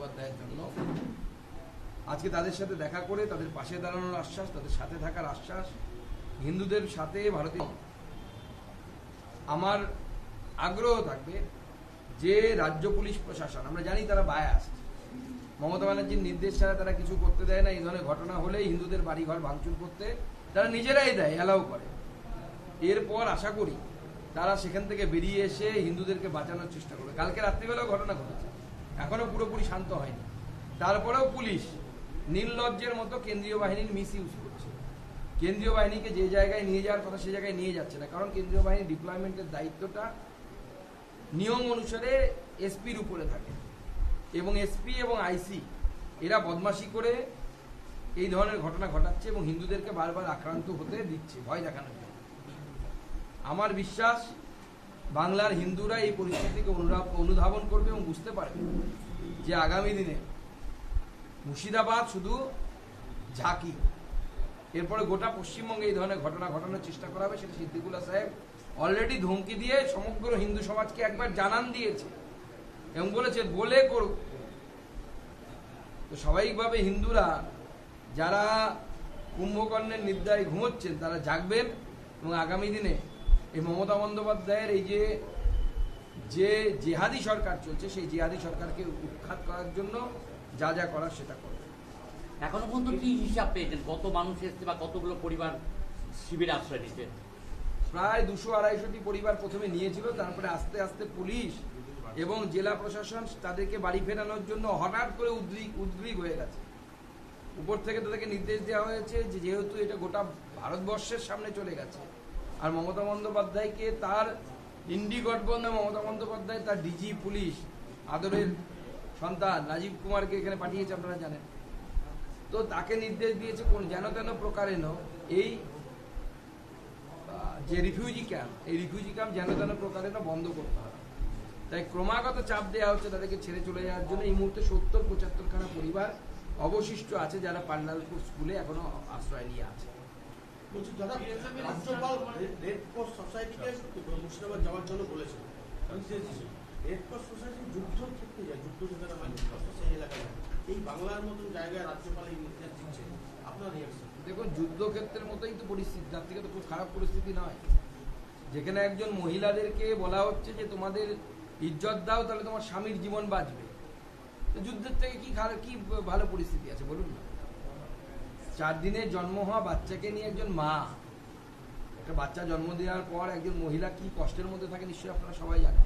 বন্দ্যোপাধ্যায়ের জন্য আজকে তাদের সাথে দেখা করে তাদের পাশে দাঁড়ানোর আশ্বাস, তাদের সাথে থাকার আশ্বাস, হিন্দুদের সাথে ভারতীয় আমার আগ্রহ থাকবে যে রাজ্য পুলিশ প্রশাসন, আমরা জানি তারা বায়াস, মমতা ব্যানার্জির নির্দেশ ছাড়া তারা কিছু করতে দেয় না। এই ধরনের ঘটনা হলে হিন্দুদের বাড়িঘর ভাঙচুর করতে তারা নিজেরাই দেয়, অ্যালাউ করে। এরপর আশা করি তারা সেখান থেকে বেরিয়ে এসে হিন্দুদেরকে বাঁচানোর চেষ্টা করবে। কালকে রাত্রিবেলাও ঘটনা ঘটেছে, এখনো পুরোপুরি শান্ত হয়নি। তারপরেও পুলিশ নির্লজ্জের মতো কেন্দ্রীয় বাহিনীর মিস ইউজ করছে। কেন্দ্রীয় বাহিনীকে যে জায়গায় নিয়ে যাওয়ার কথা সে জায়গায় নিয়ে যাচ্ছে না, কারণ কেন্দ্রীয় বাহিনীর ডিপ্লয়মেন্টের দায়িত্বটা নিয়ম অনুসারে এসপির উপরে থাকে, এবং এসপি এবং আইসি এরা বদমাশি করে এই ধরনের ঘটনা ঘটাচ্ছে এবং হিন্দুদেরকে বারবার আক্রান্ত হতে দিচ্ছে ভয় দেখানোর জন্য। আমার বিশ্বাস বাংলার হিন্দুরা এই পরিস্থিতিকে অনুধাবন করবে এবং বুঝতে পারবে যে আগামী দিনে মুর্শিদাবাদ শুধু ঝাঁকি, এরপরে গোটা পশ্চিমবঙ্গে এই ধরনের ঘটনা ঘটানোর চেষ্টা করা হবে। সেটা সিদ্দিকুল্লাহ সাহেব অলরেডি ধমকি দিয়ে সমগ্র হিন্দু সমাজকে একবার জানান দিয়েছে এবং বলেছে বলে করুক। তো স্বাভাবিকভাবে হিন্দুরা যারা কুম্ভকর্ণের নিদ্রায় ঘুমোচ্ছেন তারা জাগবেন এবং আগামী দিনে এই মমতা বন্দ্যোপাধ্যায়ের এই যে জিহাদি সরকার চলছে সেই জিহাদি সরকারকে উৎখাত করার জন্য যা যা করার সেটা করবে। এখনো পর্যন্ত কি হিসাব পেয়েছেন, কত মানুষ এসছে বা কতগুলো পরিবার শিবিরে আশ্রয় নিচ্ছে? প্রায় 200-250টি পরিবার প্রথমে নিয়েছিল, তারপরে আস্তে আস্তে পুলিশ এবং জেলা প্রশাসন তাদেরকে বাড়ি ফেরানোর জন্য হঠাৎ করে উদ্গ্রীব হয়ে গেছে। উপর থেকে তাদেরকে নির্দেশ দেওয়া হয়েছে যে যেহেতু এটা গোটা ভারতবর্ষের সামনে চলে গেছে, আর মমতা বন্দ্যোপাধ্যায়কে তার ইন্ডি গঠবন্ধন মমতা বন্দ্যোপাধ্যায় তার ডিজি পুলিশ আদরের সন্তান রাজীব কুমারকে এখানে পাঠিয়েছে, আপনারা জানেন। তো তাকে নির্দেশ দিয়েছে কোন যেন তেন প্রকারেণ এই যে রিফিউজি ক্যাম্প, এই রিফিউজি ক্যাম্প যেন তেন প্রকারেণ বন্ধ করতে হবে। তাই ক্রমাগত চাপ দেওয়া হচ্ছে তাদেরকে ছেড়ে চলে যাওয়ার জন্য। এই মুহূর্তে 70-75 খানা পরিবার অবশিষ্ট আছে যারা পান্ডালপুর স্কুলে এখনো আশ্রয় নিয়ে আছে। রাজ্যপাল রেড ক্রস সোসাইটিকে মুর্শিদাবাদ যাওয়ার জন্য বলেছেন। রেড ক্রস সোসাইটি যুদ্ধের ক্ষেত্রে যায়, যুদ্ধ যেখানে হয় সেই এলাকায়, এই বাংলার মতন জায়গায় রাজ্যপাল এই নির্দেশ দিচ্ছে, আপনার রিয়াকশন? দেখুন, যুদ্ধক্ষেত্রের মতোই তো পরিস্থিতি, তার থেকে তো খুব খারাপ পরিস্থিতি নয়। যেখানে একজন মহিলাদেরকে বলা হচ্ছে যে তোমাদের ইজ্জত দাও তাহলে তোমার স্বামীর জীবন বাঁচবে, তো যুদ্ধের থেকে কি ভালো পরিস্থিতি আছে বলুন না? 4 দিনের জন্ম হওয়া বাচ্চাকে নিয়ে একজন মা, একটা বাচ্চা জন্ম দেওয়ার পর একজন মহিলা কি কষ্টের মধ্যে থাকে নিশ্চয়ই আপনারা সবাই জানেন।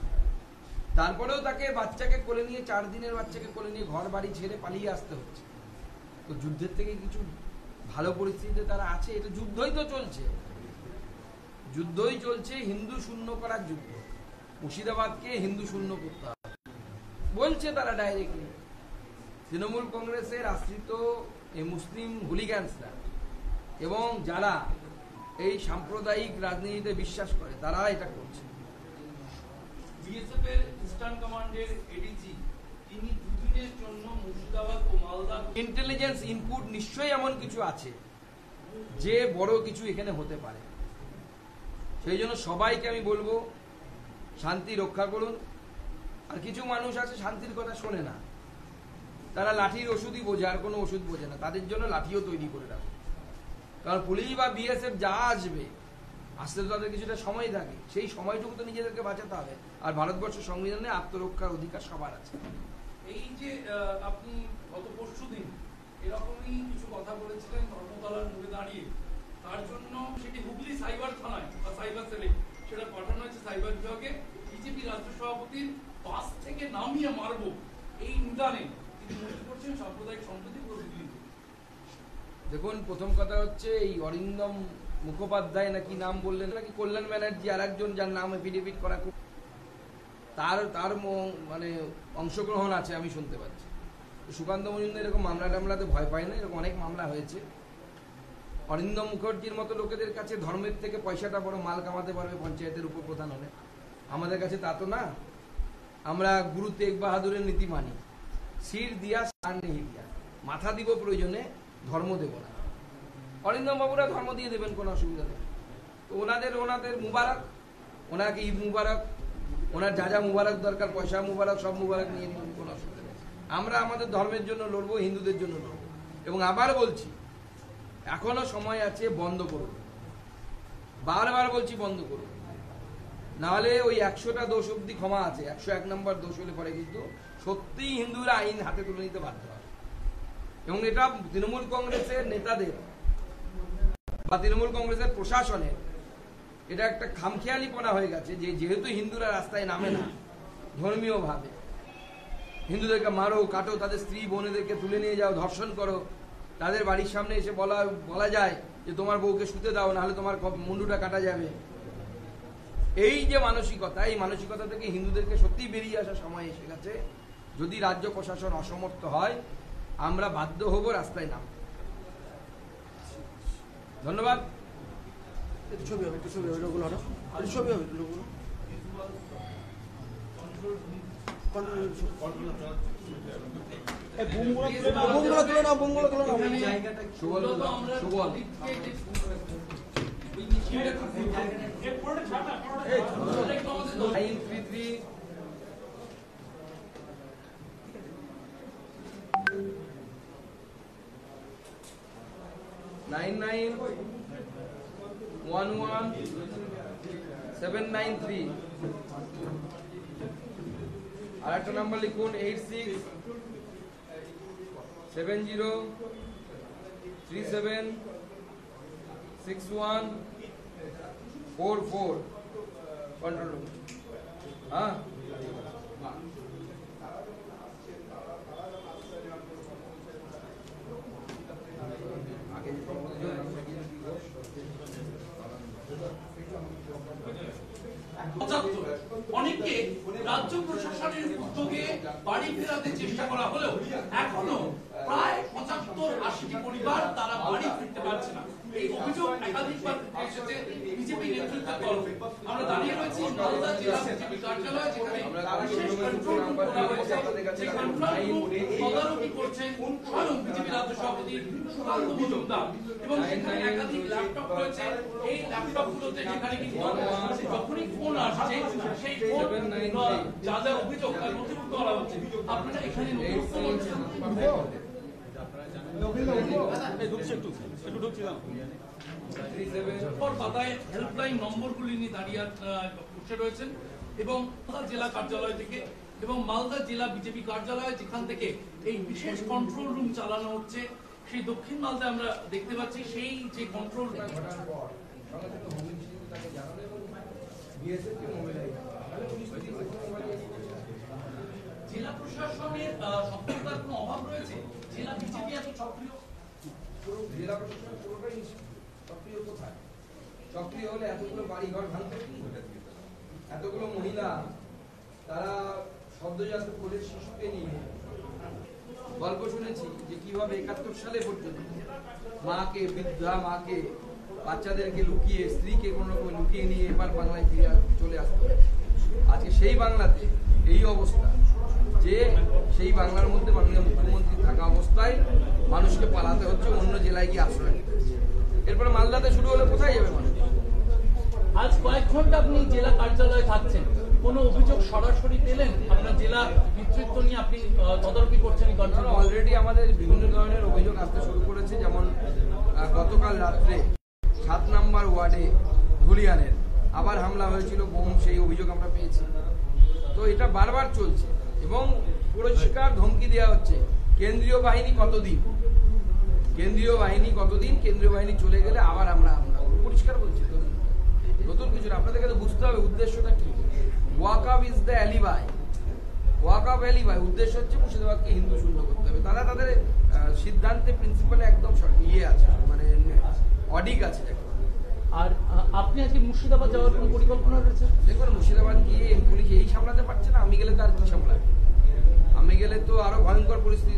তারপরেও তাকে বাচ্চাকে কোলে নিয়ে 4 দিনের বাচ্চাকে কোলে নিয়ে ঘর বাড়ি ছেড়ে পালিয়ে আসতে হচ্ছে। তো যুদ্ধের থেকে কিছু ভালো পরিস্থিতিতে তারা আছে? এটা যুদ্ধই তো চলছে, যুদ্ধই চলছে, হিন্দু শূন্য করার যুদ্ধ। মুর্শিদাবাদকে হিন্দু শূন্য করতে হবে বলছে তারা ডাইরেক্টলি। তৃণমূল কংগ্রেসের আশ্রিত এই মুসলিম হুলিগ্যান্সরা এবং যারা এই সাম্প্রদায়িক রাজনীতিতে বিশ্বাস করে তারা এটা করছে। বিএসএফ এর ইস্টার্ন কমান্ডের এডিজি তিনি দুদিনের জন্য মুর্শিদাবাদ ও মালদা ইন্টেলিজেন্স ইনপুট নিশ্চয়ই এমন কিছু আছে যে বড় কিছু এখানে হতে পারে। সেই জন্য সবাইকে আমি বলবো শান্তি রক্ষা করুন। আর কিছু মানুষ আছে শান্তির কথা শোনে না, তারা লাঠির ওষুধই বোঝে, আর কোনো ওষুধ বোঝে না। তাদের জন্য লাঠিও তৈরি করে রাখো, কারণ পুলিশ বা বিএসএফ যা আসবে আসতে তো তাদের কিছুটা সময় থাকে, সেই সময়টুকু তো নিজেদেরকে বাঁচাতে হবে। আর ভারতবর্ষের সংবিধানে আত্মরক্ষার অধিকার সবার আছে। এই যে আপনি গত পরশুদিন এরকমই কিছু কথা বলেছিলেন ধর্মতলার মোড়ে দাঁড়িয়ে, তার জন্য সেটি হুগলি সাইবার থানায় বা সাইবার সেলে সেটা পাঠানো হয়েছে সাইবার বিভাগে। বিজেপি রাজ্য সভাপতির বাস থেকে নামিয়ে মারব এই নিদানে তিনি মনে করছেন সাম্প্রদায়িক সম্প্রীতি পুরো বিঘ্নিত। দেখুন, প্রথম কথা হচ্ছে এই অরিন্দম মুখোপাধ্যায় নাকি নাম বললেন, নাকি কল্যাণ ব্যানার্জি আর একজন যার নাম এফিডেভিট করা, তার মানে অংশগ্রহণ আছে আমি শুনতে পাচ্ছি। সুকান্ত মজুমদার এরকম মামলা টামলাতে ভয় পায় না, এরকম অনেক মামলা হয়েছে। অরিন্দম মুখার্জির মতো লোকেদের কাছে ধর্মের থেকে পয়সাটা বড় মাল কামাতে পারবে পঞ্চায়েতের উপপ্রধান হলে। আমাদের কাছে তা তো না। আমরা গুরু তেগ বাহাদুরের নীতি মানি, শির দিয়া সার নেই দিয়া, মাথা দিব প্রয়োজনে, ধর্ম দেব না। অরিন্দম বাবুরা ধর্ম দিয়ে দেবেন, কোনো অসুবিধা নেই। তো ওনাদের মুবারক, ওনাকে ঈদ মুবারক, ওনার যা যা মুবারক দরকার, পয়সা মুবারক, সব মুবারক নিয়ে নিন, কোনো অসুবিধা নেই। আমরা আমাদের ধর্মের জন্য লড়বো, হিন্দুদের জন্য লড়বো। এবং আবার বলছি, এখনো সময় আছে, বন্ধ করুন। বারবার বলছি বন্ধ করুন, নাহলে ওই 100টা দোষ অব্দি ক্ষমা আছে, 101 নম্বর দোষ হলে পরে কিন্তু সত্যিই হিন্দুরা আইন হাতে তুলে নিতে বাধ্য হয়। এবং এটা তৃণমূল কংগ্রেসের নেতাদের বা তৃণমূল কংগ্রেসের প্রশাসনের এটা একটা খামখেয়ালিপনা হয়ে গেছে যে যেহেতু হিন্দুরা রাস্তায় নামে না ধর্মীয় ভাবে, হিন্দুদেরকে মারো, কাটো, তাদের স্ত্রী বোনেদেরকে তুলে নিয়ে যাও, ধর্ষণ করো, তাদের বাড়ির সামনে এসে বলা যায় যে তোমার বউকে শুতে দাও, নাহলে তোমার মুন্ডুটা কাটা যাবে। এই যে মানসিকতা, এই মানসিকতা থেকে হিন্দুদেরকে সত্যিই বেরিয়ে আসার সময় এসে গেছে। যদি রাজ্য প্রশাসন অসমর্থ হয়, আমরা বাধ্য হব রাস্তায় নাম। ধন্যবাদ। ছবি হবে, একটু ছবি হবে, লোকগুলো হঠাৎ ছবি হবে, লোকগুলো বুমগুলো তুলে নাও, বুমগুলো তুলে নাও। সুবল, সুবল। 933 9911 793। আর একটা নাম্বার লিখুন 8670376144 কন্ট্রোল রুম। হ্যাঁ, অনেককে রাজ্য প্রশাসনের উদ্যোগে বাড়ি ফেরাতে চেষ্টা করা হলেও এখনো প্রায় ৭৫-৮০টি পরিবার তারা বাড়ি ফিরতে পারছে না। এই অভিযোগ একাধিকবার এসেছে বিজেপি নেতৃত্বের তরফে। আমরা দাঁড়িয়ে রয়েছি মালদা জেলা বিজেপি কার্যালয়ে, যেখানে বিশেষ কন্ট্রোল রুম করা হয়েছে। যে কন্ট্রোল রুম তদারকি করছেন স্বয়ং বিজেপি রাজ্য সভাপতি সুকান্ত মজুমদার, এবং সেখানে একাধিক ল্যাপটপ রয়েছে। এই ল্যাপটপগুলোতে যেখানে কিন্তু যখনই ফোন আসছে সেই ফোন যা যা অভিযোগ তার নথিভুক্ত করা হচ্ছে। আপনারা এখানে নথিভুক্ত করছেন। পাতায় হেল্পলাইন নম্বরগুলি নিয়ে দাঁড়িয়ে বসে রয়েছেন, এবং জেলা কার্যালয় থেকে এবং মালদা জেলা বিজেপি কার্যালয়, যেখান থেকে এই বিশেষ কন্ট্রোল রুম চালানো হচ্ছে, সেই দক্ষিণ মালদায় আমরা দেখতে পাচ্ছি সেই যে কন্ট্রোল রুম। জেলা প্রশাসনের সক্রিয়তার কোনো অভাব রয়েছে? জেলা বিজেপি এত সক্রিয়? জেলা প্রশাসন পুরোটাই সক্রিয় কোথায়? সক্রিয় হলে এতগুলো বাড়ি ঘর ভাঙতে, এতগুলো মহিলা তারা সদ্যজাত কোলের শিশুকে নিয়ে গল্প শুনেছি যে কিভাবে ৭১ সালে পর্যন্ত মাকে, বৃদ্ধা মাকে, বাচ্চাদেরকে লুকিয়ে, স্ত্রীকে কোনো রকম লুকিয়ে নিয়ে এবার বাংলায় ফিরে চলে আসতে হবে। আজকে সেই বাংলাতে এই অবস্থা যে সেই বাংলার মধ্যে মাননীয় মুখ্যমন্ত্রী থাকা অবস্থায় মানুষকে পালাতে হচ্ছে, অন্য জেলায় গিয়ে আশ্রয় নিতে হচ্ছে। এরপরে মালদাতে শুরু হলে কোথায় যাবে মানুষ? আজ কয়েক ঘন্টা আপনি জেলা কার্যালয়ে থাকছেন, কোনো অভিযোগ সরাসরি পেলেন? আপনার জেলা নেতৃত্ব নিয়ে আপনি তদারকি করছেন? অলরেডি আমাদের বিভিন্ন ধরনের অভিযোগ আসতে শুরু করেছে। যেমন গতকাল রাত্রে ৭ নম্বর ওয়ার্ডে ধুলিয়ানের আবার হামলা হয়েছিল, বোম, সেই অভিযোগ আমরা পেয়েছি। তো এটা বারবার চলছে এবং পরিষ্কার ধমকি দেওয়া হচ্ছে কেন্দ্রীয় বাহিনী কতদিন, কেন্দ্রীয় বাহিনী কতদিন, কেন্দ্রীয় বাহিনী চলে গেলে আবার আমরা পরিষ্কার বলছি। নতুন কিছু আপনাদেরকে তো বুঝতে হবে উদ্দেশ্যটা কি। ওয়াকআপ ইজ দ্য অ্যালিবাই, ওয়াকআপ অ্যালিবাই উদ্দেশ্য হচ্ছে মুর্শিদাবাদকে হিন্দু শূন্য করতে হবে। তারা তাদের সিদ্ধান্তে প্রিন্সিপালে একদম ইয়ে আছে, মানে অডিক আছে। আর আপনি আজকে মুর্শিদাবাদ যাওয়ার কোনো পরিকল্পনা রয়েছে? দেখুন, মুর্শিদাবাদ গিয়ে পুলিশ এই সামলাতে পারছে না, আমি গেলে তো আর কি সামলাবে? আমি গেলে তো আরো ভয়ঙ্কর পরিস্থিতি।